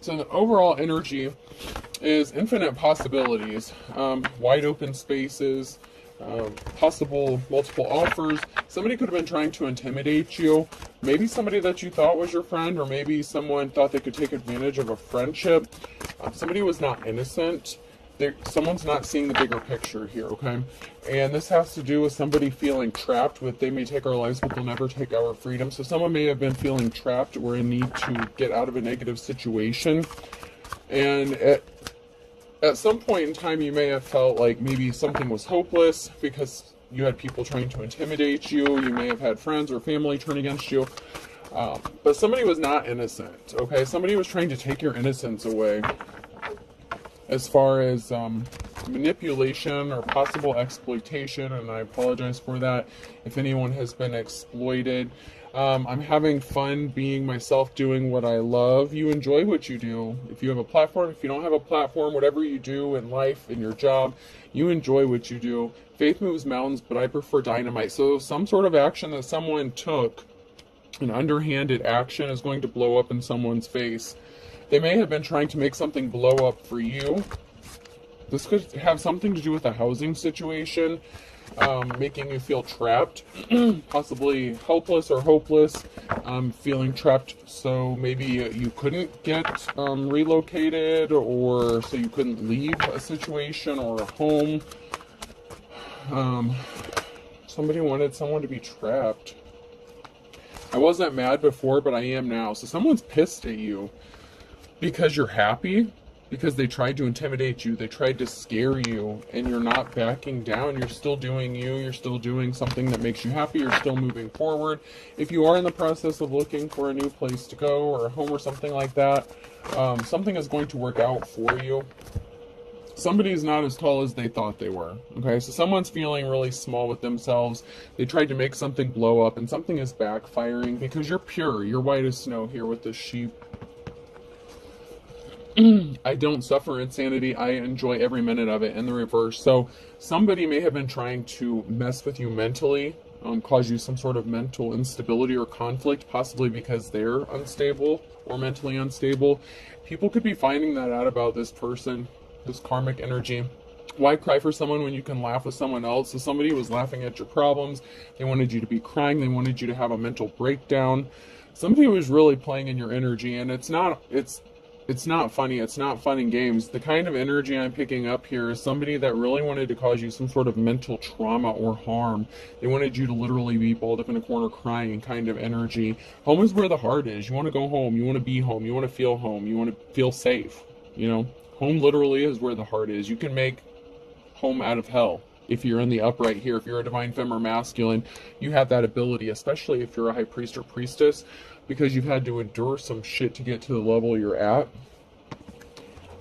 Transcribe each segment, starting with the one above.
So the overall energy is infinite possibilities, wide open spaces, possible multiple offers. Somebody could have been trying to intimidate you. Maybe somebody that you thought was your friend, or maybe someone thought they could take advantage of a friendship. Somebody was not innocent. Someone's not seeing the bigger picture here, okay? And this has to do with somebody feeling trapped with, they may take our lives, but they'll never take our freedom. So someone may have been feeling trapped or in need to get out of a negative situation. And at some point in time, you may have felt like maybe something was hopeless because you had people trying to intimidate you. You may have had friends or family turn against you. But somebody was not innocent, okay? Somebody was trying to take your innocence away. As far as manipulation or possible exploitation, and I apologize for that if anyone has been exploited. I'm having fun being myself, doing what I love. You enjoy what you do. If you have a platform, if you don't have a platform, whatever you do in life, in your job, you enjoy what you do. Faith moves mountains, but I prefer dynamite. So some sort of action that someone took, an underhanded action, is going to blow up in someone's face. They may have been trying to make something blow up for you. This could have something to do with a housing situation, making you feel trapped, possibly helpless or hopeless, feeling trapped. So maybe you couldn't get relocated, or so you couldn't leave a situation or a home. Somebody wanted someone to be trapped. I wasn't mad before, but I am now. So someone's pissed at you because you're happy, because they tried to intimidate you, they tried to scare you, and you're not backing down. You're still doing you, you're still doing something that makes you happy, you're still moving forward. If you are in the process of looking for a new place to go, or a home or something like that, something is going to work out for you. Somebody's not as tall as they thought they were, okay? So someone's feeling really small with themselves. They tried to make something blow up, and something is backfiring because you're pure, you're white as snow here with this sheep. I don't suffer insanity. I enjoy every minute of it, in the reverse. So somebody may have been trying to mess with you mentally, cause you some sort of mental instability or conflict, possibly because they're unstable or mentally unstable. People could be finding that out about this person, this karmic energy. Why cry for someone when you can laugh with someone else? So somebody was laughing at your problems. They wanted you to be crying. They wanted you to have a mental breakdown. Somebody was really playing in your energy, and it's not funny. It's not fun and games. The kind of energy I'm picking up here is somebody that really wanted to cause you some sort of mental trauma or harm. They wanted you to literally be balled up in a corner crying kind of energy. Home is where the heart is. You want to go home. You want to be home. You want to feel home. You want to feel safe. You know, home literally is where the heart is. You can make home out of hell. If you're in the upright here, if you're a divine femme or masculine, you have that ability, especially if you're a high priest or priestess, because you've had to endure some shit to get to the level you're at.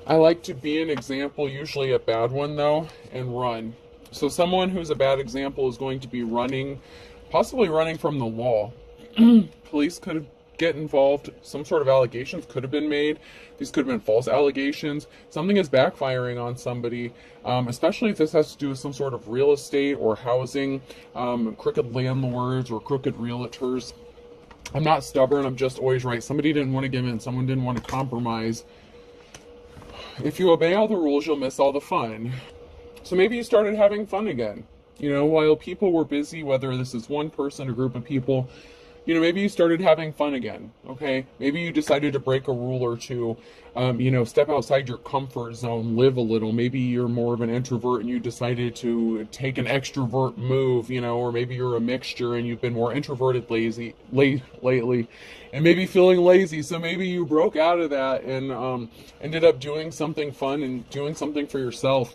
I like to be an example, usually a bad one though, and run. So someone who's a bad example is going to be running, possibly running from the law. Police could get involved. Some sort of allegations could have been made. These could have been false allegations. Something is backfiring on somebody, especially if this has to do with some sort of real estate or housing, crooked landlords or crooked realtors. I'm not stubborn, I'm just always right. Somebody didn't want to give in, someone didn't want to compromise. If you obey all the rules, you'll miss all the fun. So maybe you started having fun again. You know, while people were busy, whether this is one person or group of people, you know, maybe you started having fun again, okay? Maybe you decided to break a rule or two, you know, step outside your comfort zone, live a little. Maybe you're more of an introvert and you decided to take an extrovert move, you know, or maybe you're a mixture and you've been more introverted lately, and maybe feeling lazy. So maybe you broke out of that and ended up doing something fun and doing something for yourself.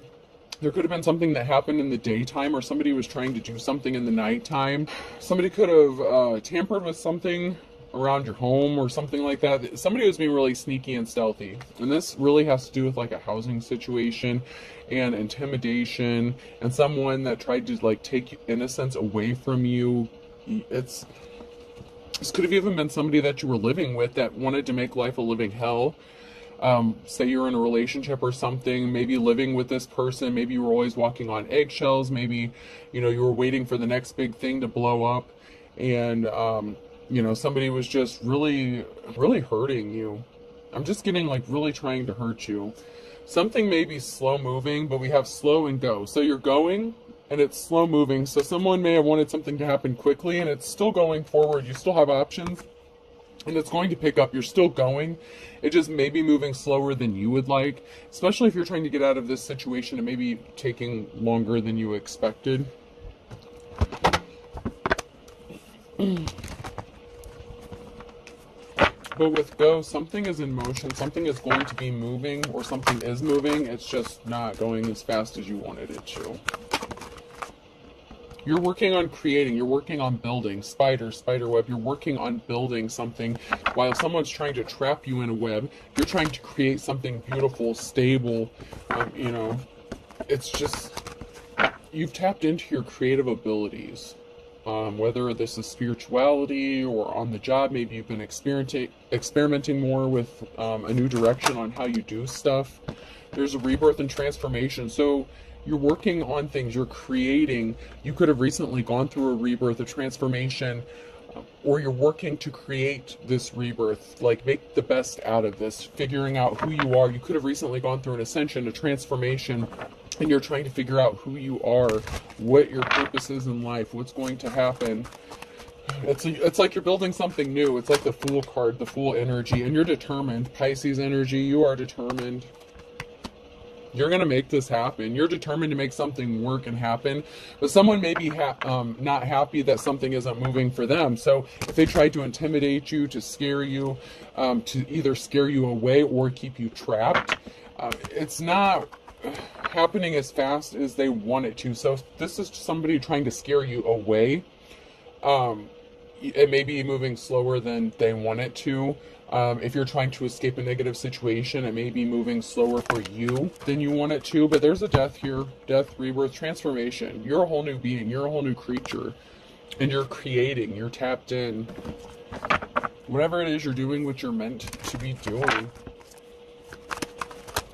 There could have been something that happened in the daytime, or somebody was trying to do something in the nighttime. Somebody could have tampered with something around your home or something like that. Somebody was being really sneaky and stealthy. And this really has to do with like a housing situation and intimidation and someone that tried to like take innocence away from you. This could have even been somebody that you were living with that wanted to make life a living hell. Say you're in a relationship or something, maybe living with this person, maybe you were always walking on eggshells, maybe, you know, you were waiting for the next big thing to blow up, and, you know, somebody was just really, really hurting you. I'm just getting like really trying to hurt you. Something may be slow moving, but we have slow and go. So you're going and it's slow moving. So someone may have wanted something to happen quickly and it's still going forward. You still have options and it's going to pick up. You're still going. It just may be moving slower than you would like, especially if you're trying to get out of this situation. It may be taking longer than you expected. But with go, something is in motion, something is going to be moving, or something is moving. It's just not going as fast as you wanted it to. You're working on creating, you're working on building, spider web, you're working on building something. While someone's trying to trap you in a web, you're trying to create something beautiful, stable. You know, it's just, you've tapped into your creative abilities. Whether this is spirituality or on the job, maybe you've been experimenting more with a new direction on how you do stuff. There's a rebirth and transformation. So you're working on things, you're creating. You could have recently gone through a rebirth, a transformation, or you're working to create this rebirth, like make the best out of this, figuring out who you are. You could have recently gone through an ascension, a transformation, and you're trying to figure out who you are, what your purpose is in life, what's going to happen. It's like you're building something new. It's like the Fool card, the Fool energy, and you're determined. Pisces energy, you are determined. You're going to make this happen. You're determined to make something work and happen. But someone may be not happy that something isn't moving for them. So if they try to intimidate you, to scare you, to either scare you away or keep you trapped, it's not happening as fast as they want it to. So this is somebody trying to scare you away. It may be moving slower than they want it to. If you're trying to escape a negative situation, it may be moving slower for you than you want it to. But there's a death here, death, rebirth, transformation. You're a whole new being. You're a whole new creature. And you're creating. You're tapped in. Whatever it is you're doing, what you're meant to be doing.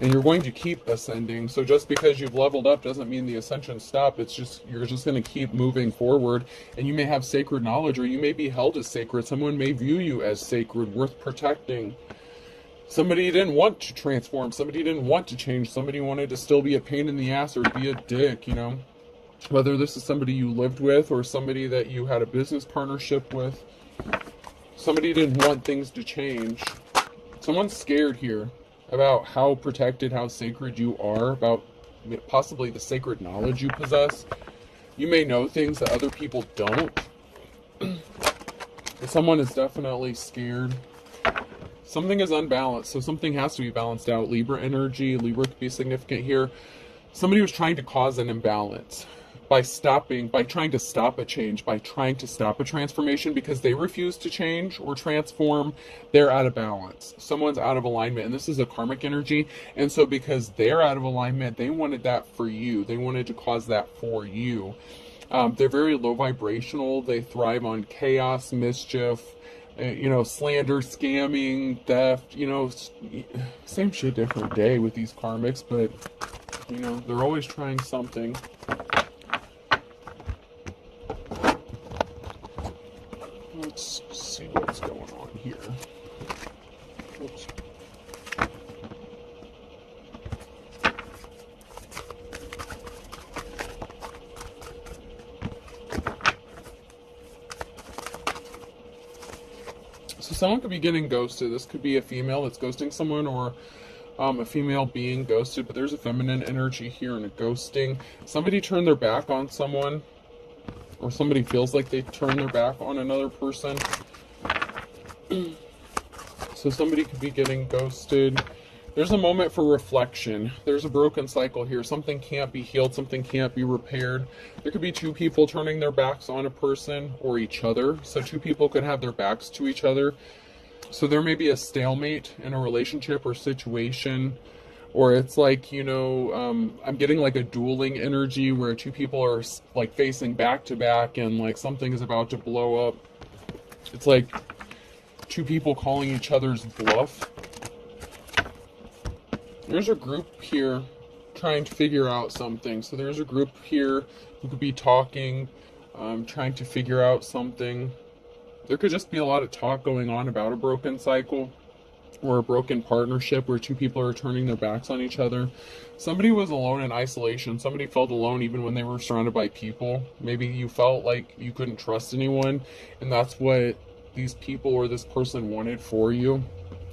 And you're going to keep ascending. So just because you've leveled up doesn't mean the ascension stop. It's just, you're just going to keep moving forward. And you may have sacred knowledge, or you may be held as sacred. Someone may view you as sacred, worth protecting. Somebody didn't want to transform. Somebody didn't want to change. Somebody wanted to still be a pain in the ass or be a dick, you know. Whether this is somebody you lived with or somebody that you had a business partnership with. Somebody didn't want things to change. Someone's scared here about how protected, how sacred you are, about possibly the sacred knowledge you possess. You may know things that other people don't. Someone is definitely scared. Something is unbalanced, so something has to be balanced out. Libra energy, Libra could be significant here. Somebody was trying to cause an imbalance by trying to stop a change, by trying to stop a transformation, because they refuse to change or transform. They're out of balance. Someone's out of alignment, and this is a karmic energy. And so because they're out of alignment, they wanted that for you. They wanted to cause that for you. They're very low vibrational. They thrive on chaos, mischief, slander, scamming, theft, same shit, different day with these karmics, but, they're always trying something. Let's see what's going on here. Oops. So someone could be getting ghosted. This could be a female that's ghosting someone, or a female being ghosted, but there's a feminine energy here and a ghosting. Somebody turned their back on someone, or somebody feels like they turn their back on another person. So somebody could be getting ghosted. There's a moment for reflection. There's a broken cycle here. Something can't be healed. Something can't be repaired. There could be two people turning their backs on a person or each other. So two people could have their backs to each other. So there may be a stalemate in a relationship or situation. Or it's like, I'm getting like a dueling energy where two people are like facing back to back and like something is about to blow up. It's like two people calling each other's bluff. There's a group here trying to figure out something. So there's a group here who could be talking, trying to figure out something. There could just be a lot of talk going on about a broken cycle. or a broken partnership where two people are turning their backs on each other. Somebody was alone in isolation. Somebody felt alone even when they were surrounded by people. Maybe you felt like you couldn't trust anyone, and that's what these people or this person wanted for you.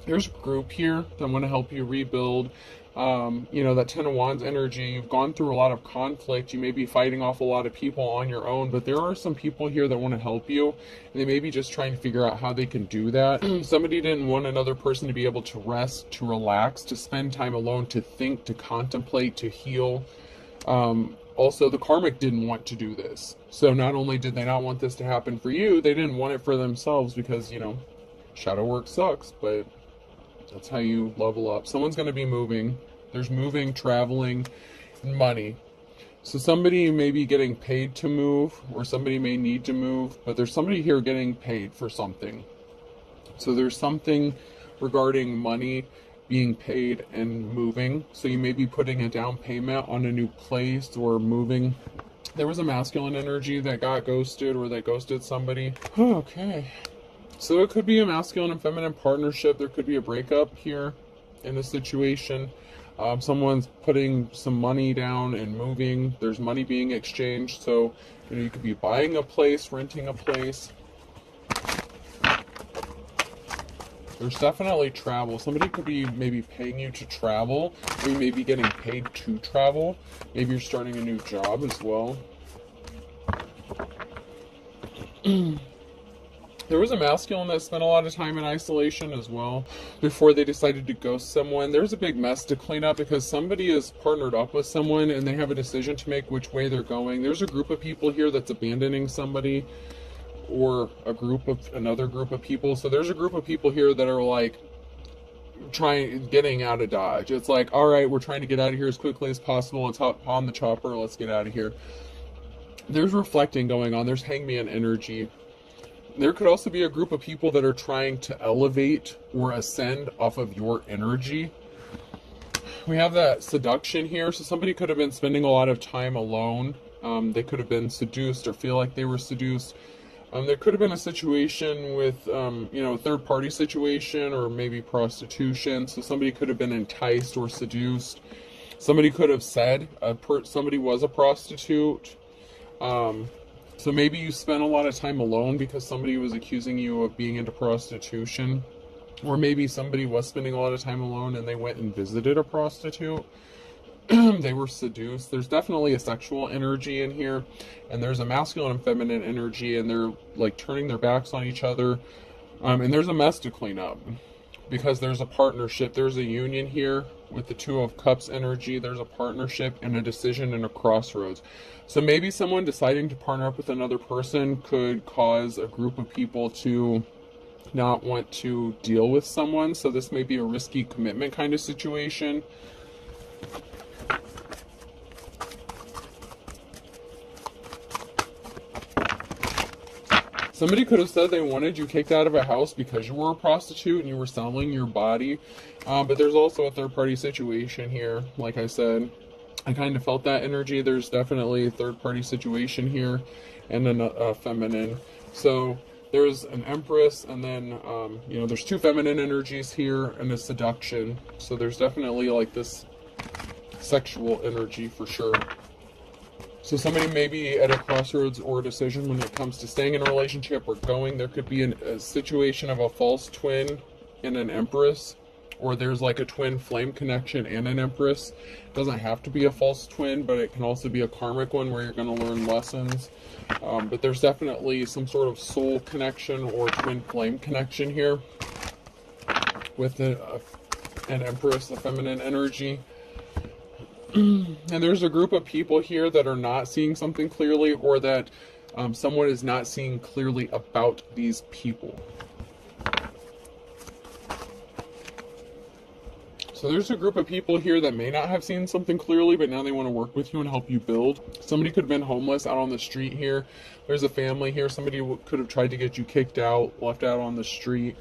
There's a group here that want to help you rebuild. That Ten of Wands energy, you've gone through a lot of conflict. You may be fighting off a lot of people on your own, but there are some people here that want to help you, and they may be just trying to figure out how they can do that. Somebody didn't want another person to be able to rest, to relax, to spend time alone, to think, to contemplate, to heal. Also, the karmic didn't want to do this. So not only did they not want this to happen for you, they didn't want it for themselves because, shadow work sucks, but that's how you level up. Someone's going to be moving. There's moving, traveling, and money. So somebody may be getting paid to move, or somebody may need to move, but there's somebody here getting paid for something. So there's something regarding money being paid and moving. So you may be putting a down payment on a new place or moving. There was a masculine energy that got ghosted or that ghosted somebody. Okay. So it could be a masculine and feminine partnership. There could be a breakup here in a situation. Someone's putting some money down and moving. There's money being exchanged. So, you could be buying a place, renting a place. There's definitely travel. Somebody could be maybe paying you to travel, or you may be getting paid to travel. Maybe you're starting a new job as well. There was a masculine that spent a lot of time in isolation as well before they decided to ghost someone. There's a big mess to clean up because somebody is partnered up with someone and they have a decision to make which way they're going. There's a group of people here that's abandoning somebody, or another group of people. So there's a group of people here that are like getting out of Dodge. It's like, all right, we're trying to get out of here as quickly as possible. Let's hop on the chopper. Let's get out of here. There's reflecting going on. There's hangman energy. There could also be a group of people that are trying to elevate or ascend off of your energy. We have that seduction here. So somebody could have been spending a lot of time alone. They could have been seduced or feel like they were seduced. There could have been a situation with, a third-party situation or maybe prostitution. So somebody could have been enticed or seduced. Somebody could have said somebody was a prostitute. So maybe you spent a lot of time alone because somebody was accusing you of being into prostitution. Or maybe somebody was spending a lot of time alone and they went and visited a prostitute. They were seduced. There's definitely a sexual energy in here. And there's a masculine and feminine energy, and they're like turning their backs on each other. And there's a mess to clean up because there's a partnership. There's a union here with the Two of Cups energy. There's a partnership and a decision and a crossroads. So maybe someone deciding to partner up with another person could cause a group of people to not want to deal with someone. So this may be a risky commitment kind of situation. Somebody could have said they wanted you kicked out of a house because you were a prostitute and you were selling your body. But there's also a third-party situation here. Like I said, I kind of felt that energy. There's definitely a third-party situation here and a feminine. So there's an Empress, and then, there's two feminine energies here and a seduction. So there's definitely like this sexual energy for sure. So somebody may be at a crossroads or a decision when it comes to staying in a relationship or going. There could be a situation of a false twin and an Empress, or there's like a twin flame connection and an Empress. It doesn't have to be a false twin, but it can also be a karmic one where you're going to learn lessons. But there's definitely some sort of soul connection or twin flame connection here with an Empress, the feminine energy. And there's a group of people here that are not seeing something clearly, or that someone is not seeing clearly about these people. So there's a group of people here that may not have seen something clearly, but now they want to work with you and help you build. Somebody could have been homeless out on the street here. There's a family here. Somebody could have tried to get you kicked out, left out on the street.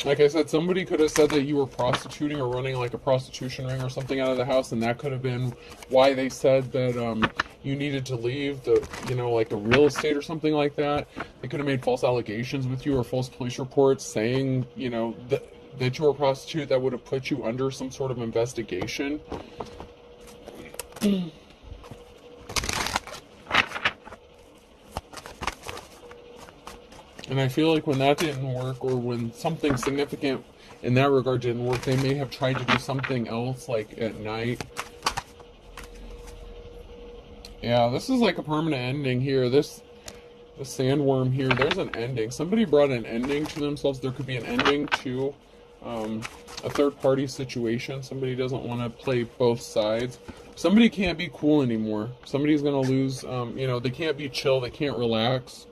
Like I said, somebody could have said that you were prostituting or running like a prostitution ring or something out of the house, and that could have been why they said that you needed to leave the, like a real estate or something like that. They could have made false allegations with you or false police reports saying, that you were a prostitute. That would have put you under some sort of investigation. And I feel like when that didn't work, or when something significant in that regard didn't work, they may have tried to do something else, like at night. Yeah, this is like a permanent ending here. The sandworm here, there's an ending. Somebody brought an ending to themselves. There could be an ending to a third-party situation. Somebody doesn't want to play both sides. Somebody can't be cool anymore. Somebody's going to lose, they can't be chill. They can't relax.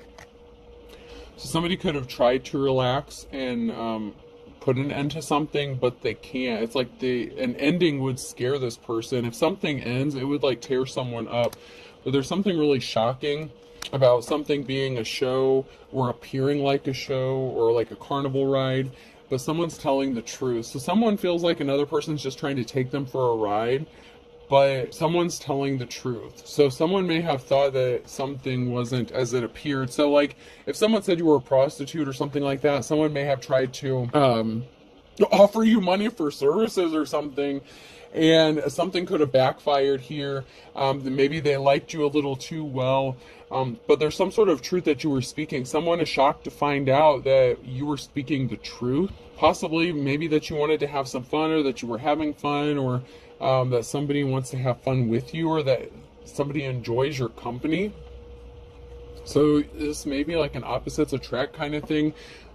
So somebody could have tried to relax and put an end to something, but they can't. It's like an ending would scare this person. If something ends, it would like tear someone up. But there's something really shocking about something being a show or appearing like a show or like a carnival ride, but someone's telling the truth. So someone feels like another person's just trying to take them for a ride, but someone's telling the truth. So someone may have thought that something wasn't as it appeared. So like if someone said you were a prostitute or something like that, someone may have tried to offer you money for services or something, and something could have backfired here. Maybe they liked you a little too well, but there's some sort of truth that you were speaking. Someone is shocked to find out that you were speaking the truth. Possibly maybe that you wanted to have some fun, or that you were having fun, or that somebody wants to have fun with you, or that somebody enjoys your company. So this may be like an opposites attract kind of thing.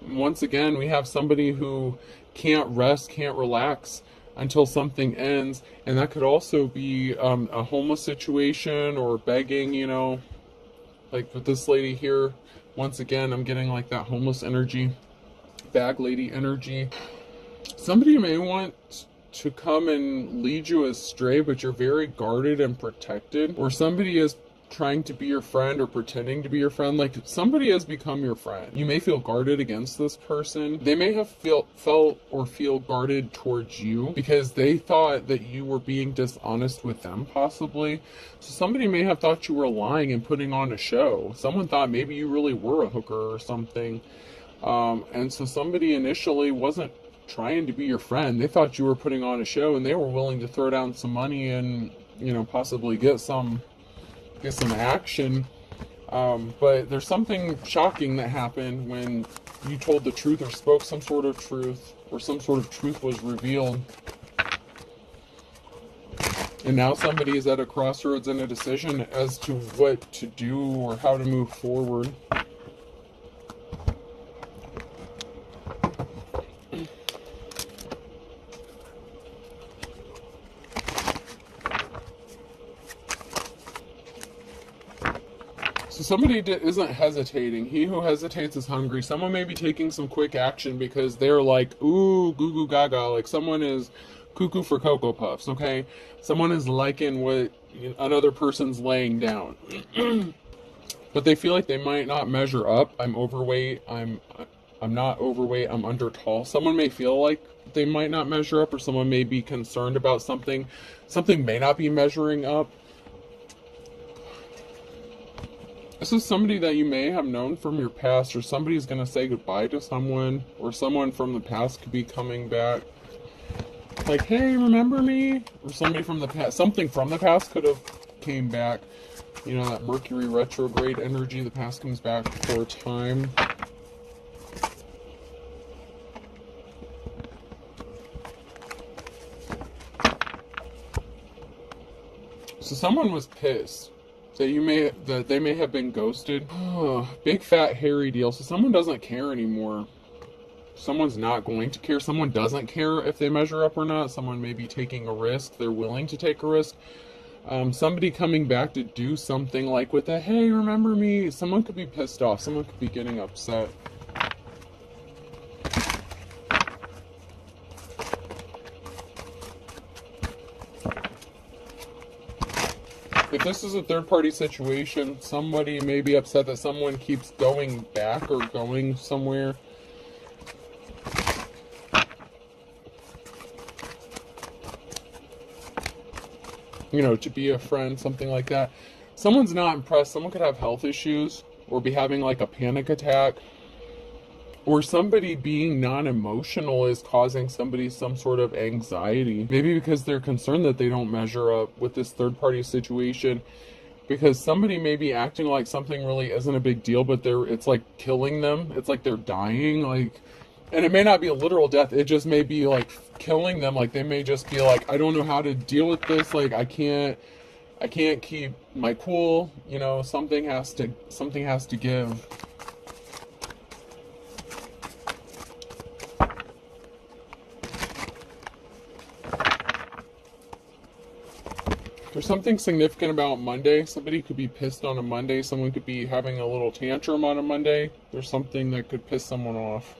Once again, we have somebody who can't rest, can't relax until something ends. And that could also be a homeless situation or begging, like with this lady here. Once again, I'm getting like that homeless energy, bag lady energy. Somebody may want to come and lead you astray, but you're very guarded and protected. Or somebody is trying to be your friend or pretending to be your friend. Like somebody has become your friend. You may feel guarded against this person. They may have felt or feel guarded towards you because they thought that you were being dishonest with them, possibly. So somebody may have thought you were lying and putting on a show. Someone thought maybe you really were a hooker or something. And so somebody initially wasn't trying to be your friend. They thought you were putting on a show, and they were willing to throw down some money and, possibly get some action. But there's something shocking that happened when you told the truth or spoke some sort of truth, or some sort of truth was revealed. And now somebody is at a crossroads and a decision as to what to do or how to move forward. So somebody isn't hesitating. He who hesitates is hungry. Someone may be taking some quick action because they're like, ooh, goo goo gaga. Like someone is cuckoo for Cocoa Puffs, okay? Someone is liking what another person's laying down. But they feel like they might not measure up. I'm overweight. I'm not overweight. I'm under tall. Someone may feel like they might not measure up, or someone may be concerned about something. Something may not be measuring up. This is somebody that you may have known from your past, or somebody's going to say goodbye to someone, or someone from the past could be coming back. Like, hey, remember me? Or somebody from the past, something from the past could have came back. That Mercury retrograde energy, the past comes back for a time. So someone was pissed that they may have been ghosted. Big fat hairy deal. So someone doesn't care anymore. Someone's not going to care. Someone doesn't care if they measure up or not. Someone may be taking a risk. They're willing to take a risk. Somebody coming back to do something like with a, hey, remember me? Someone could be pissed off. Someone could be getting upset. If this is a third-party situation, somebody may be upset that someone keeps going back or going somewhere. you know, to be a friend, something like that. Someone's not impressed. Someone could have health issues or be having like a panic attack, or somebody being non-emotional is causing somebody some sort of anxiety. Maybe because they're concerned that they don't measure up with this third-party situation, because somebody may be acting like something really isn't a big deal, but it's like killing them. It's like they're dying, like, and it may not be a literal death. It just may be like killing them. Like they may just be like, I don't know how to deal with this. Like I can't keep my cool. You know, something has to give. There's something significant about Monday. Somebody could be pissed on a Monday. Someone could be having a little tantrum on a Monday. There's something that could piss someone off.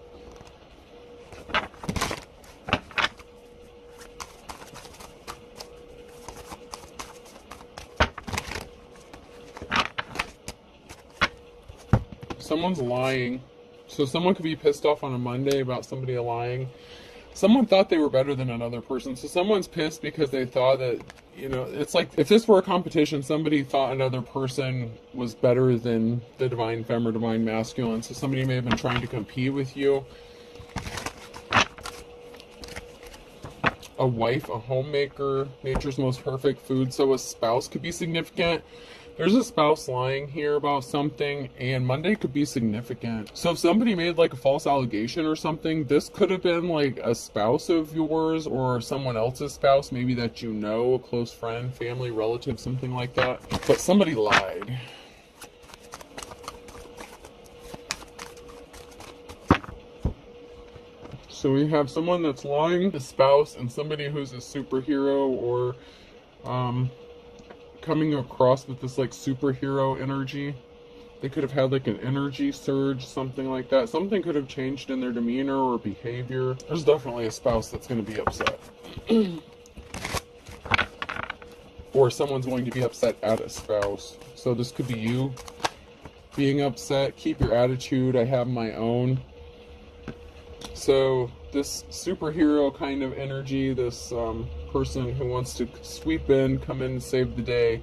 Someone's lying. So someone could be pissed off on a Monday about somebody lying. Someone thought they were better than another person. So someone's pissed because they thought that, you know, it's like if this were a competition, somebody thought another person was better than the divine femme or divine masculine. So somebody may have been trying to compete with you. A wife, a homemaker, nature's most perfect food. So a spouse could be significant. There's a spouse lying here about something, and Monday could be significant. So if somebody made like a false allegation or something, this could have been like a spouse of yours or someone else's spouse, maybe that you know, a close friend, family, relative, something like that. But somebody lied. So we have someone that's lying, a spouse, and somebody who's a superhero or coming across with this like superhero energy. They could have had like an energy surge, something like that. Something could have changed in their demeanor or behavior. There's definitely a spouse that's going to be upset. Or someone's going to be upset at a spouse. So this could be you being upset. Keep your attitude. I have my own. So this superhero kind of energy, this person who wants to sweep in, come in and save the day,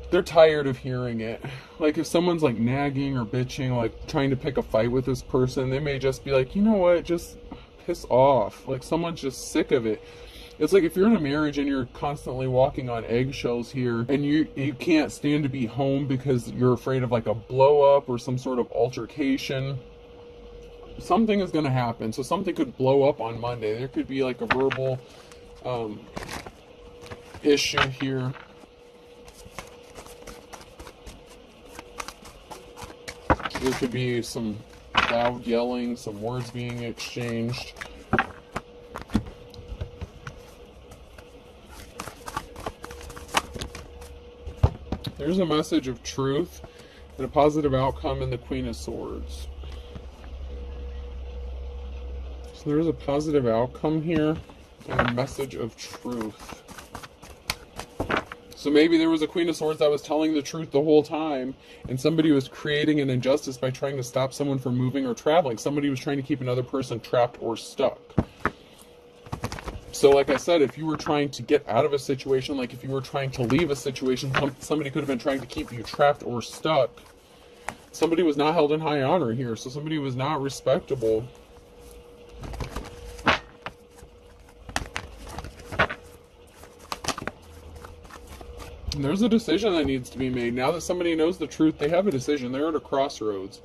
they're tired of hearing it. Like if someone's like nagging or bitching, like trying to pick a fight with this person, they may just be like, you know what, just piss off. Like someone's just sick of it. It's like if you're in a marriage and you're constantly walking on eggshells here, and you can't stand to be home because you're afraid of like a blow up or some sort of altercation. Something is going to happen. So something could blow up on Monday. There could be like a verbal issue here. There could be some loud yelling, some words being exchanged. There's a message of truth and a positive outcome in the Queen of Swords. So there's a positive outcome here and a message of truth. So maybe there was a Queen of Swords that was telling the truth the whole time, and somebody was creating an injustice by trying to stop someone from moving or traveling. Somebody was trying to keep another person trapped or stuck. So like I said, if you were trying to get out of a situation, like if you were trying to leave a situation, somebody could have been trying to keep you trapped or stuck. Somebody was not held in high honor here, so somebody was not respectable. And there's a decision that needs to be made. Now that somebody knows the truth, they have a decision. They're at a crossroads.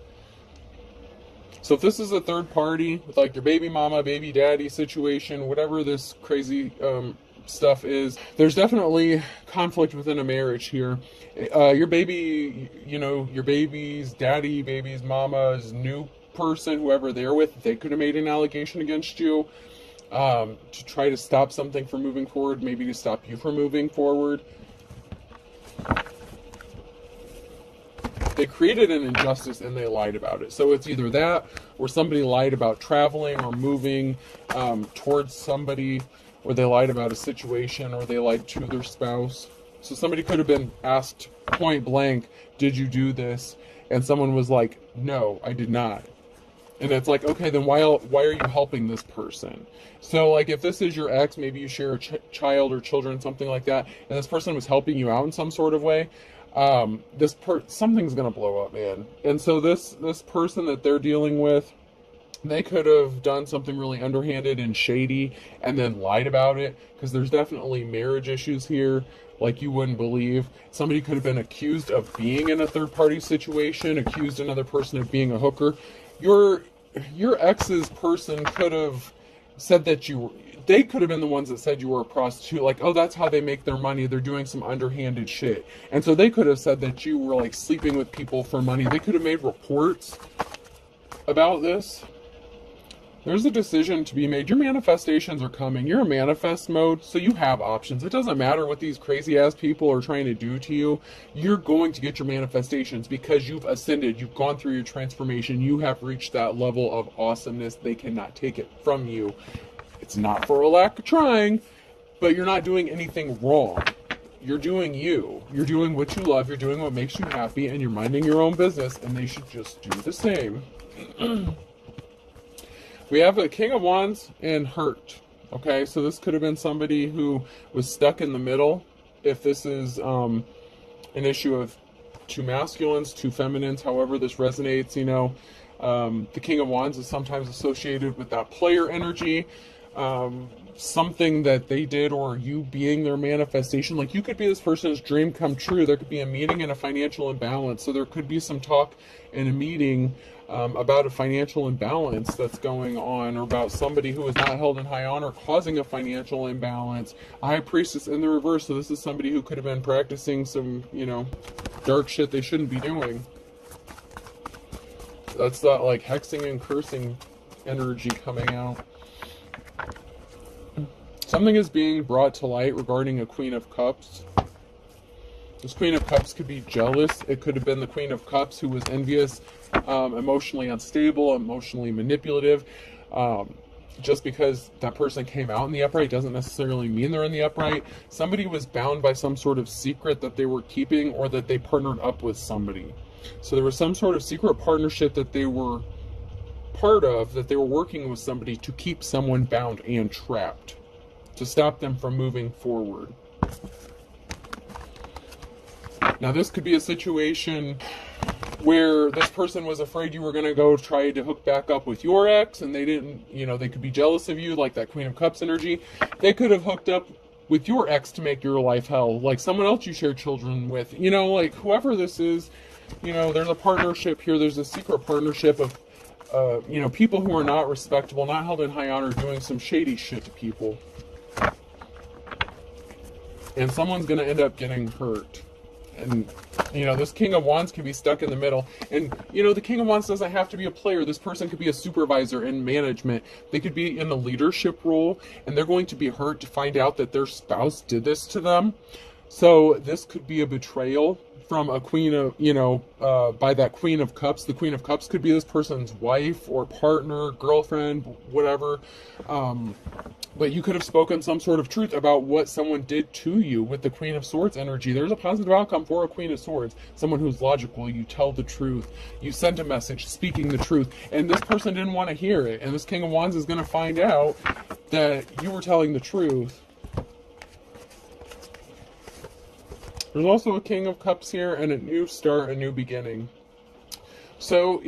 So if this is a third party with like your baby mama, baby daddy situation, whatever this crazy stuff is, there's definitely conflict within a marriage here. Your baby, you know, your baby's daddy, baby's mama's new person, whoever they're with, they could have made an allegation against you to try to stop something from moving forward, maybe to stop you from moving forward. They created an injustice and they lied about it. So it's either that, or somebody lied about traveling or moving towards somebody, or they lied about a situation, or they lied to their spouse. So somebody could have been asked point blank, did you do this? And someone was like, no, I did not. And it's like, okay, then why are you helping this person? So like if this is your ex, maybe you share a child or children, something like that, and this person was helping you out in some sort of way, something's gonna blow up, man. And so this person that they're dealing with, they could have done something really underhanded and shady and then lied about it, because there's definitely marriage issues here like you wouldn't believe. Somebody could have been accused of being in a third-party situation, accused another person of being a hooker. Your ex's person could have said that they could have been the ones that said you were a prostitute, like, oh, that's how they make their money, they're doing some underhanded shit. And so they could have said that you were like sleeping with people for money. They could have made reports about this. There's a decision to be made. Your manifestations are coming. You're in manifest mode, so you have options. It doesn't matter what these crazy ass people are trying to do to you. You're going to get your manifestations because you've ascended. You've gone through your transformation. You have reached that level of awesomeness. They cannot take it from you. It's not for a lack of trying, but you're not doing anything wrong. You're doing you. You're doing what you love. You're doing what makes you happy, and you're minding your own business, and they should just do the same. We have a King of Wands and hurt. Okay, so this could have been somebody who was stuck in the middle. If this is an issue of two masculines, two feminines, however this resonates, the King of Wands is sometimes associated with that player energy. Something that they did, or you being their manifestation. Like, you could be this person's dream come true. There could be a meeting and a financial imbalance. So there could be some talk in a meeting about a financial imbalance that's going on, or about somebody who is not held in high honor causing a financial imbalance. A High Priestess in the reverse. So this is somebody who could have been practicing some, dark shit they shouldn't be doing. That's that like hexing and cursing energy coming out. Something is being brought to light regarding a Queen of Cups. This Queen of Cups could be jealous. It could have been the Queen of Cups who was envious, emotionally unstable, emotionally manipulative. Just because that person came out in the upright doesn't necessarily mean they're in the upright. Somebody was bound by some sort of secret that they were keeping, or that they partnered up with somebody. So there was some sort of secret partnership that they were part of, that they were working with somebody to keep someone bound and trapped, to stop them from moving forward. Now this could be a situation where this person was afraid you were going to go try to hook back up with your ex, and they didn't, they could be jealous of you, like that Queen of Cups energy. They could have hooked up with your ex to make your life hell, like someone else you share children with, like whoever this is, there's a partnership here. There's a secret partnership of people who are not respectable, not held in high honor, doing some shady shit to people. And someone's going to end up getting hurt. And, this King of Wands can be stuck in the middle. And, the King of Wands doesn't have to be a player. This person could be a supervisor in management. They could be in a leadership role, and they're going to be hurt to find out that their spouse did this to them. So this could be a betrayal from a queen of, by that Queen of Cups. The Queen of Cups could be this person's wife or partner, girlfriend, whatever. But you could have spoken some sort of truth about what someone did to you with the Queen of Swords energy. There's a positive outcome for a Queen of Swords. Someone who's logical. You tell the truth. You send a message speaking the truth. And this person didn't want to hear it. And this King of Wands is going to find out that you were telling the truth. There's also a King of Cups here and a new start, a new beginning. So,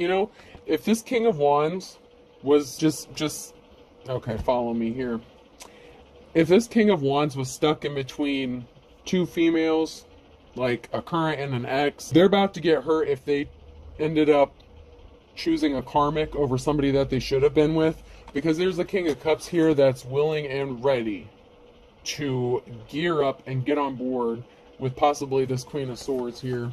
if this King of Wands was just okay, follow me here. If this King of Wands was stuck in between two females, like a current and an ex, they're about to get hurt if they ended up choosing a karmic over somebody that they should have been with. Because there's a King of Cups here that's willing and ready to gear up and get on board with possibly this Queen of Swords here.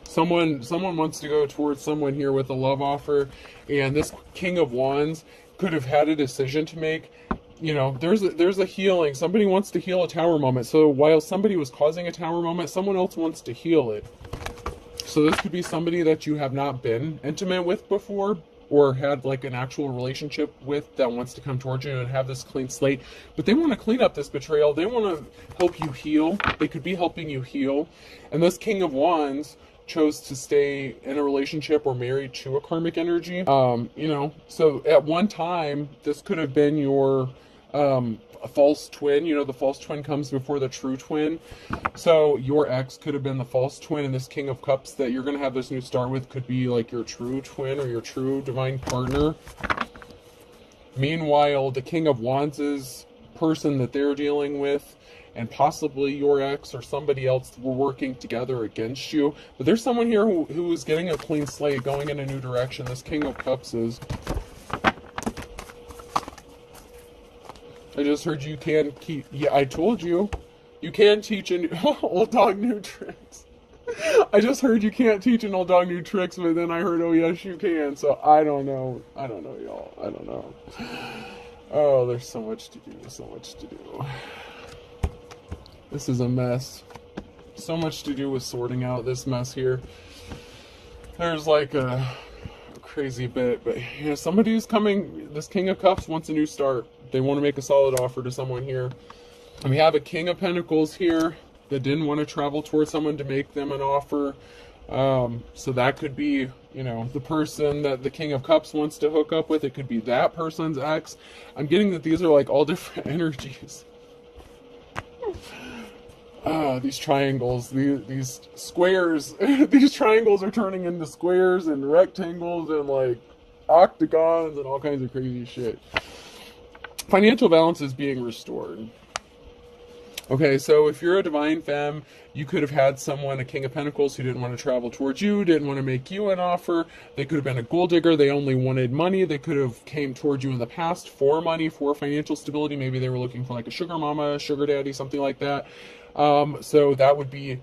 Someone wants to go towards someone here with a love offer, and this King of Wands could have had a decision to make. There's a healing. Somebody wants to heal a tower moment. So while somebody was causing a tower moment, someone else wants to heal it. So this could be somebody that you have not been intimate with before, or had like an actual relationship with, that wants to come towards you and have this clean slate. But they want to clean up this betrayal. They want to help you heal. They could be helping you heal. And this King of Wands chose to stay in a relationship or married to a karmic energy. You know, so at one time, this could have been your a false twin. You know, the false twin comes before the true twin. So your ex could have been the false twin, and this King of Cups that you're going to have this new start with could be like your true twin or your true divine partner. Meanwhile, the King of Wands is person that they're dealing with, and possibly your ex or somebody else were working together against you. But there's someone here who is getting a clean slate, going in a new direction. This King of Cups is. I just heard you can keep. Yeah, I told you. You can teach an old dog new tricks. I just heard you can't teach an old dog new tricks, but then I heard, oh yes, you can. So I don't know. I don't know, y'all. I don't know. Oh, there's so much to do. So much to do. This is a mess. So much to do with sorting out this mess here. There's like a crazy bit, but you know, somebody who's coming. This King of Cups wants a new start. They want to make a solid offer to someone here. And we have a King of Pentacles here that didn't want to travel towards someone to make them an offer. So that could be, you know, the person that the King of Cups wants to hook up with. It could be that person's ex. I'm getting that these are like all different energies. These triangles, these squares, these triangles are turning into squares and rectangles and like octagons and all kinds of crazy shit. Financial balance is being restored. Okay, so if you're a divine femme, you could have had someone, a King of Pentacles, who didn't want to travel towards you, didn't want to make you an offer. They could have been a gold digger. They only wanted money. They could have came towards you in the past for money, for financial stability. Maybe they were looking for like a sugar mama, sugar daddy, something like that. So that would be,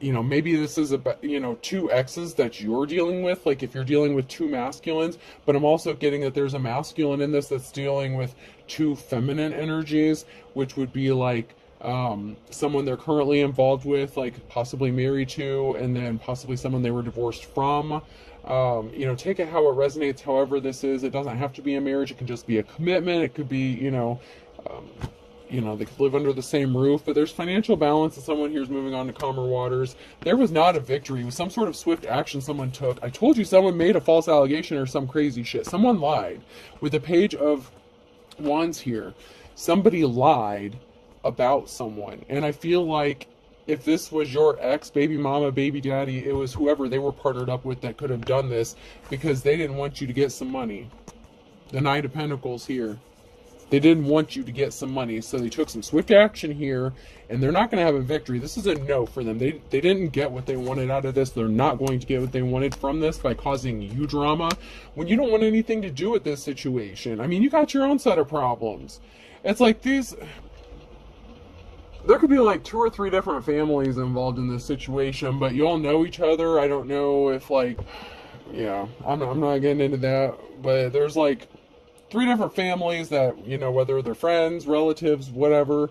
you know, maybe this is you know, two exes that you're dealing with. Like if you're dealing with two masculines, but I'm also getting that there's a masculine in this that's dealing with two feminine energies, which would be like, someone they're currently involved with, like possibly married to, and then possibly someone they were divorced from. You know, take it how it resonates, however this is. It doesn't have to be a marriage. It can just be a commitment. It could be, you know, they could live under the same roof, but there's financial balance and someone here's moving on to calmer waters. There was not a victory. It was some sort of swift action someone took. I told you someone made a false allegation or some crazy shit. Someone lied. With the Page of Wands here, somebody lied about someone, and I feel like if this was your ex, baby mama, baby daddy, it was whoever they were partnered up with that could have done this, because they didn't want you to get some money. The Knight of Pentacles here, they didn't want you to get some money, so they took some swift action here, and they're not going to have a victory. This is a no for them. They didn't get what they wanted out of this. They're not going to get what they wanted from this by causing you drama when you don't want anything to do with this situation. I mean, you got your own set of problems. It's like these. There could be like 2 or 3 different families involved in this situation, but you all know each other. I don't know if like, yeah, I'm not getting into that, but there's like 3 different families that, you know, whether they're friends, relatives, whatever,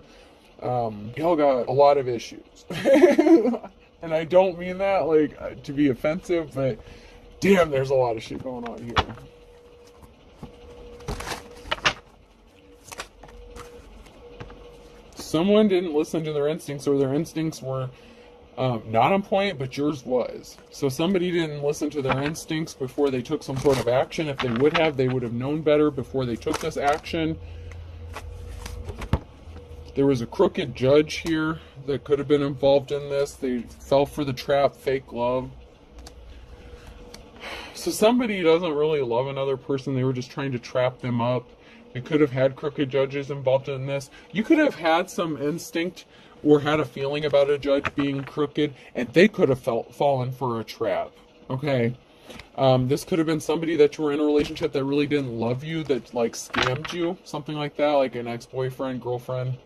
y'all got a lot of issues. And I don't mean that like to be offensive, but damn, there's a lot of shit going on here. Someone didn't listen to their instincts, or their instincts were not on point, but yours was. So somebody didn't listen to their instincts before they took some sort of action. If they would have known better before they took this action. There was a crooked judge here that could have been involved in this. They fell for the trap, fake love. So somebody doesn't really love another person. They were just trying to trap them up. We could have had crooked judges involved in this. You could have had some instinct or had a feeling about a judge being crooked, and they could have fallen for a trap. Okay? This could have been somebody that you were in a relationship that really didn't love you, that like scammed you, something like that, like an ex-boyfriend, girlfriend.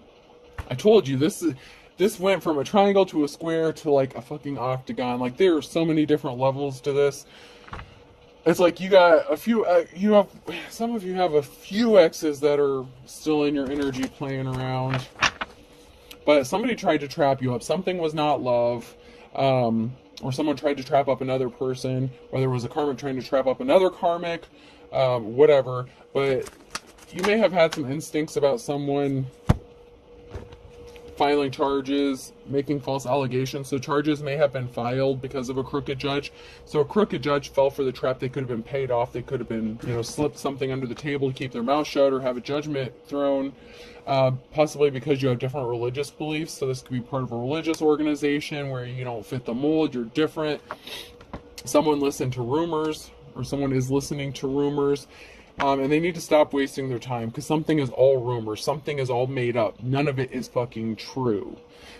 I told you, this went from a triangle to a square to like a fucking octagon. Like there are so many different levels to this. It's like you got a few, some of you have a few exes that are still in your energy playing around. But somebody tried to trap you up. Something was not love. Or someone tried to trap up another person. Whether it was a karmic trying to trap up another karmic. Whatever. But you may have had some instincts about someone filing charges, making false allegations. So charges may have been filed because of a crooked judge. So a crooked judge fell for the trap. They could have been paid off. They could have been, slipped something under the table to keep their mouth shut, or have a judgment thrown, possibly because you have different religious beliefs. So this could be part of a religious organization where you don't fit the mold, you're different. Someone listened to rumors, or someone is listening to rumors. And they need to stop wasting their time, because something is all rumor. Something is all made up. None of it is fucking true.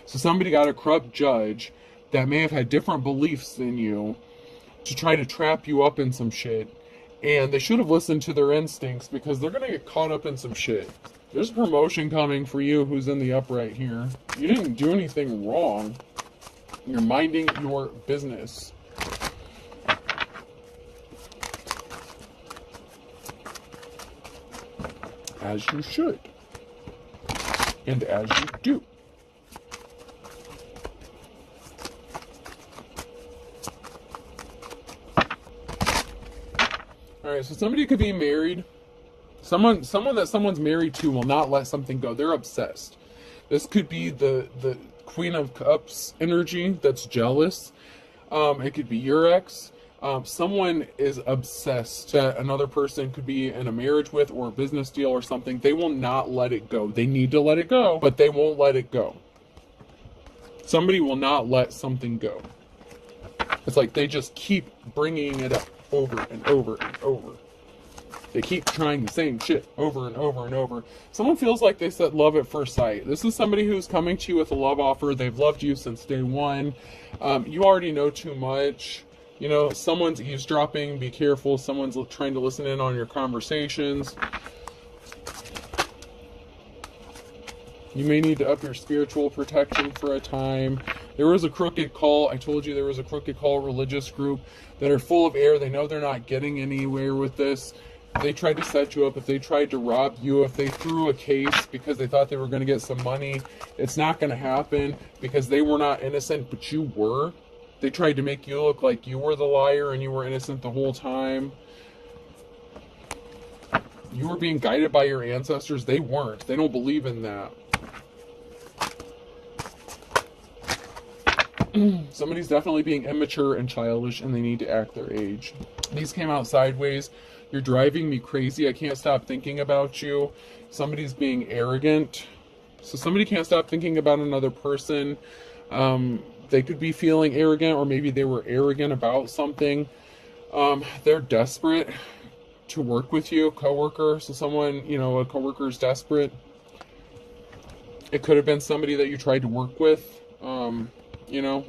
So somebody got a corrupt judge that may have had different beliefs than you to try to trap you up in some shit. And they should have listened to their instincts, because they're going to get caught up in some shit. There's a promotion coming for you who's in the upright here. You didn't do anything wrong. You're minding your business. As you should, and as you do. All right, so somebody could be married. Someone that someone's married to will not let something go. They're obsessed. This could be the Queen of Cups energy that's jealous. It could be your ex. Someone is obsessed that another person could be in a marriage with, or a business deal or something. They will not let it go. They need to let it go, but they won't let it go. Somebody will not let something go. It's like they just keep bringing it up over and over and over. They keep trying the same shit over and over and over. Someone feels like they said love at first sight. This is somebody who's coming to you with a love offer. They've loved you since day one. You already know too much. Someone's eavesdropping. Be careful. Someone's trying to listen in on your conversations. You may need to up your spiritual protection for a time. There was a crooked call. I told you there was a crooked call religious group that are full of air. They know they're not getting anywhere with this. If they tried to set you up, if they tried to rob you, if they threw a case because they thought they were going to get some money, it's not going to happen, because they were not innocent, but you were. They tried to make you look like you were the liar and you were innocent the whole time. You were being guided by your ancestors. They weren't. They don't believe in that. Somebody's definitely being immature and childish, and they need to act their age. These came out sideways. You're driving me crazy. I can't stop thinking about you. Somebody's being arrogant. So somebody can't stop thinking about another person. They could be feeling arrogant, or maybe they were arrogant about something. They're desperate to work with you, coworker. So someone, a coworker is desperate. It could have been somebody that you tried to work with,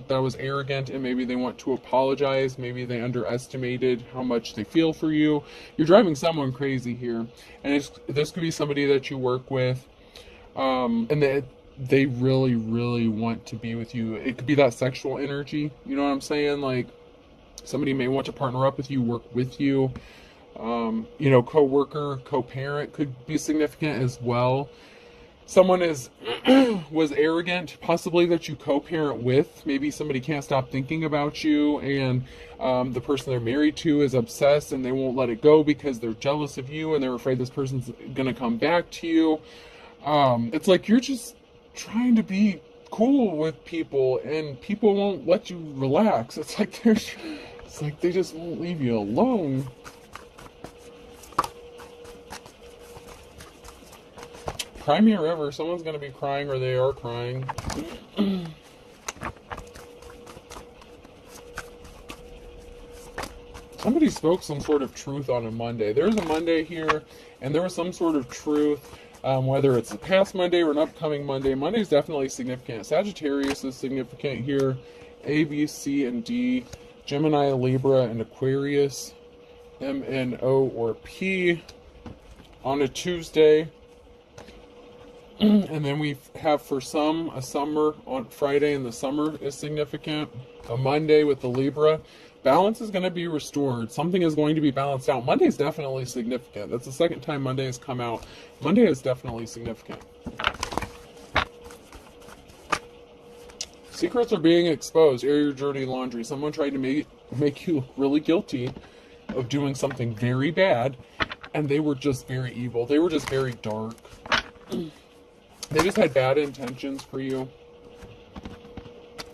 that was arrogant, and maybe they want to apologize. Maybe they underestimated how much they feel for you. You're driving someone crazy here. And this could be somebody that you work with, and they really, really want to be with you. It could be that sexual energy. You know what I'm saying? Like, somebody may want to partner up with you, work with you. Co-worker, co-parent could be significant as well. Someone was arrogant, possibly that you co-parent with. Maybe somebody can't stop thinking about you, and the person they're married to is obsessed, and they won't let it go because they're jealous of you, and they're afraid this person's going to come back to you. It's like you're just trying to be cool with people, and people won't let you relax. It's like they just won't leave you alone. Cry me a river. Someone's going to be crying, or they are crying. Somebody spoke some sort of truth on a Monday. There's a Monday here, and there was some sort of truth. Whether it's a past Monday or an upcoming Monday. Monday is definitely significant. Sagittarius is significant here. A, B, C, and D. Gemini, Libra, and Aquarius. M, N, O, or P. On a Tuesday. And then we have for some a summer on Friday, and the summer is significant. A Monday with the Libra. Balance is going to be restored. Something is going to be balanced out. Monday is definitely significant. That's the second time Monday has come out. Monday is definitely significant. Secrets are being exposed. Air your dirty laundry. Someone tried to make you look really guilty of doing something very bad, and they were just very evil. They were just very dark. They just had bad intentions for you.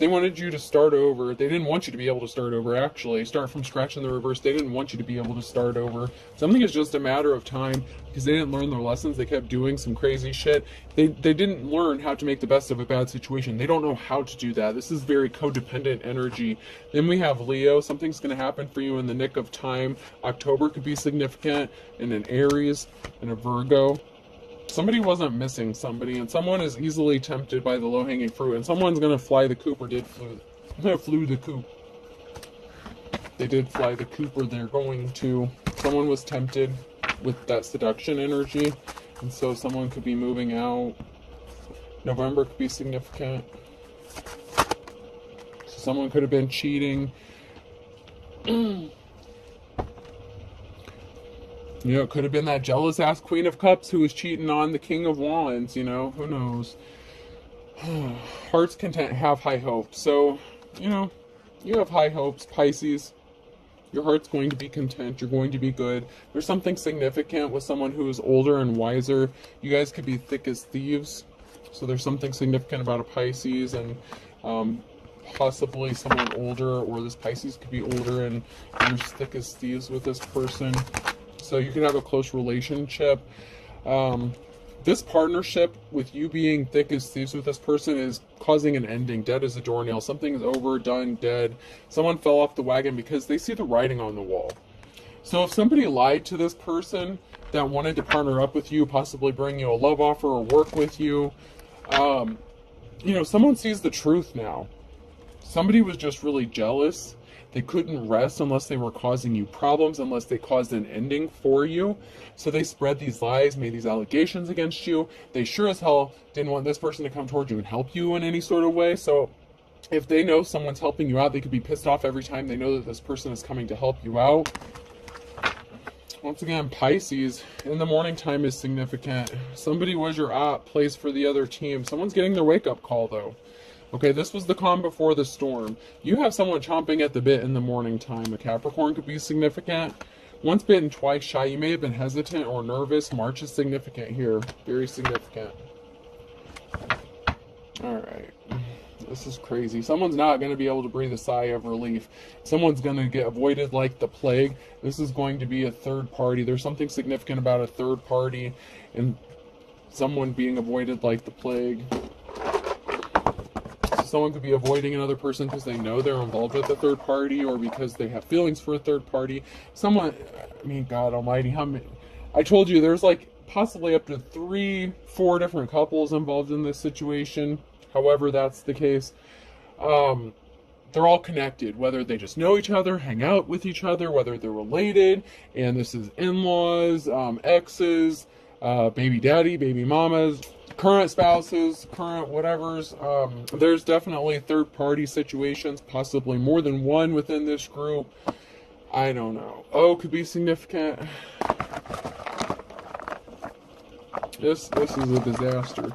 They wanted you to start over. They didn't want you to be able to start over, actually. Start from scratch in the reverse. They didn't want you to be able to start over. Something is just a matter of time because they didn't learn their lessons. They kept doing some crazy shit. They didn't learn how to make the best of a bad situation. They don't know how to do that. This is very codependent energy. Then we have Leo. Something's going to happen for you in the nick of time. October could be significant. And an Aries and a Virgo. Somebody wasn't missing somebody, and someone is easily tempted by the low-hanging fruit, and someone's going to fly the coop or flew the coop. They did fly the coop, or they're going to. Someone was tempted with that seduction energy, and so someone could be moving out. November could be significant. So someone could have been cheating. You know, it could have been that jealous-ass Queen of Cups who was cheating on the King of Wands, you know, who knows. Heart's content, have high hopes. So, you know, you have high hopes, Pisces. Your heart's going to be content. You're going to be good. There's something significant with someone who is older and wiser. You guys could be thick as thieves. So there's something significant about a Pisces and possibly someone older, or this Pisces could be older and you're thick as thieves with this person. So you could have a close relationship. This partnership with you being thick as thieves with this person is causing an ending. Dead as a doornail. Something is over, done, dead. Someone fell off the wagon because they see the writing on the wall. So if somebody lied to this person that wanted to partner up with you, possibly bring you a love offer or work with you, you know, someone sees the truth now. Somebody was just really jealous. They couldn't rest unless they were causing you problems, unless they caused an ending for you. So they spread these lies, made these allegations against you. They sure as hell didn't want this person to come towards you and help you in any sort of way. So if they know someone's helping you out, they could be pissed off every time they know that this person is coming to help you out. Once again, Pisces, in the morning time is significant. Somebody was your op, plays for the other team. Someone's getting their wake-up call, though. Okay, this was the calm before the storm. You have someone chomping at the bit in the morning time. A Capricorn could be significant. Once bitten, twice shy. You may have been hesitant or nervous. March is significant here. Very significant. Alright. This is crazy. Someone's not going to be able to breathe a sigh of relief. Someone's going to get avoided like the plague. This is going to be a third party. There's something significant about a third party and someone being avoided like the plague. Someone could be avoiding another person because they know they're involved with a third party, or because they have feelings for a third party. Someone, I mean, God almighty, how many? I told you there's like possibly up to 3-4 different couples involved in this situation. However, that's the case. They're all connected, whether they just know each other, hang out with each other, whether they're related, and this is in-laws, exes, baby daddy, baby mamas, current spouses, current whatevers. There's definitely third-party situations, possibly more than one within this group. I don't know. Oh, could be significant. This is a disaster.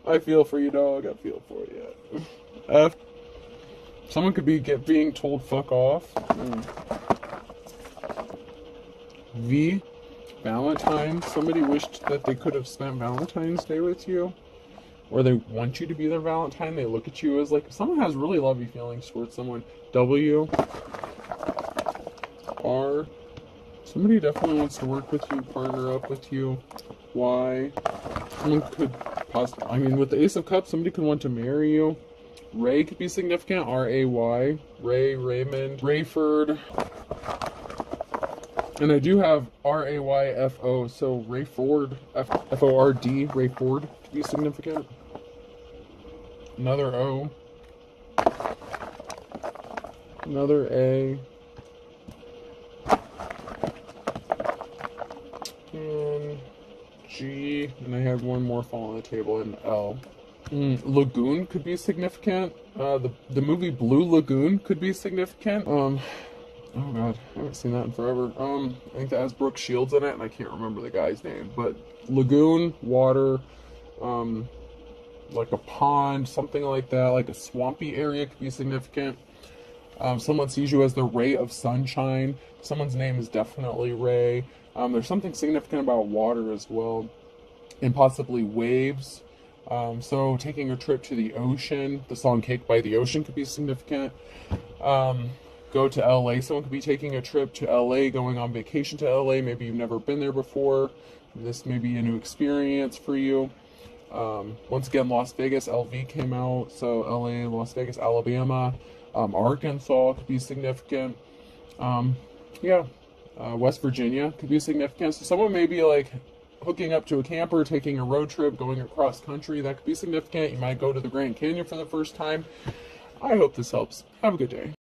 I feel for you, dog. I feel for you. Someone could be being told fuck off. V. Valentine's. Somebody wished that they could have spent Valentine's Day with you, or they want you to be their Valentine. They look at you as like, someone has really lovely feelings towards someone. W. R. Somebody definitely wants to work with you, partner up with you. Y. Someone could possibly, I mean, with the Ace of Cups, somebody could want to marry you. Ray could be significant. R-A-Y. Ray, Raymond, Rayford. And I do have R-A-Y-F-O, so Rayford, F-O-R-D, Rayford could be significant. Another O. Another A. And G. And I have one more fall on the table, in L. Lagoon could be significant. The movie Blue Lagoon could be significant. Oh god, I haven't seen that in forever. I think that has Brooke Shields in it, and I can't remember the guy's name. But lagoon, water, like a pond, something like that, like a swampy area could be significant. Someone sees you as the ray of sunshine. Someone's name is definitely Ray. There's something significant about water as well. and possibly waves. So taking a trip to the ocean, the song Cake by the Ocean could be significant. Go to LA. Someone could be taking a trip to LA, going on vacation to LA. Maybe you've never been there before. This may be a new experience for you. Once again, Las Vegas, LV came out. So LA, Las Vegas, Alabama, Arkansas could be significant. West Virginia could be significant. So someone may be like hooking up to a camper, taking a road trip, going across country. That could be significant. You might go to the Grand Canyon for the first time. I hope this helps. Have a good day.